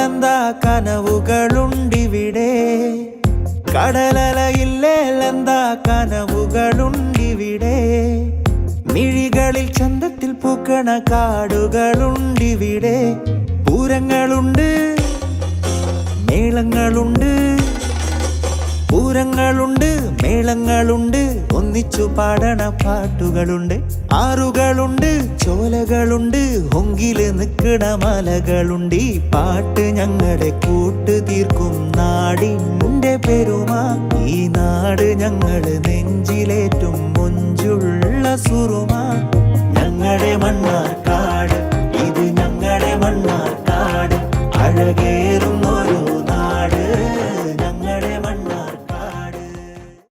ഇല്ലേലെന്താ കനവുകളുണ്ടിവിടെ, കടലലയില്ലേലെന്താ കനവുകളുണ്ടിവിടെ, മിഴികളിൽ ചന്തത്തിൽ പൂക്കണ കാടുകളുണ്ടിവിടെ. പൂരങ്ങളുണ്ട്, മേളങ്ങളുണ്ട്, പൂരങ്ങളുണ്ട്, മേളങ്ങളുണ്ട്, ഒന്നിച്ചു പാടണ പാട്ടുകളുണ്ട്. ആറുകളുണ്ട്, ചോലകളുണ്ട്, ഹൊങ്കില് നിക്കണ മലകളുണ്ട്. ഈ പാട്ട് ഞങ്ങളുടെ കൂട്ട് തീർക്കും നാടിൻ്റെ പെരുമ. ഈ നാട് ഞങ്ങള് നെഞ്ചിലേറ്റും മൊഞ്ചുള്ള സുറുമ. ഞങ്ങളുടെ മണ്ണാർക്കാട്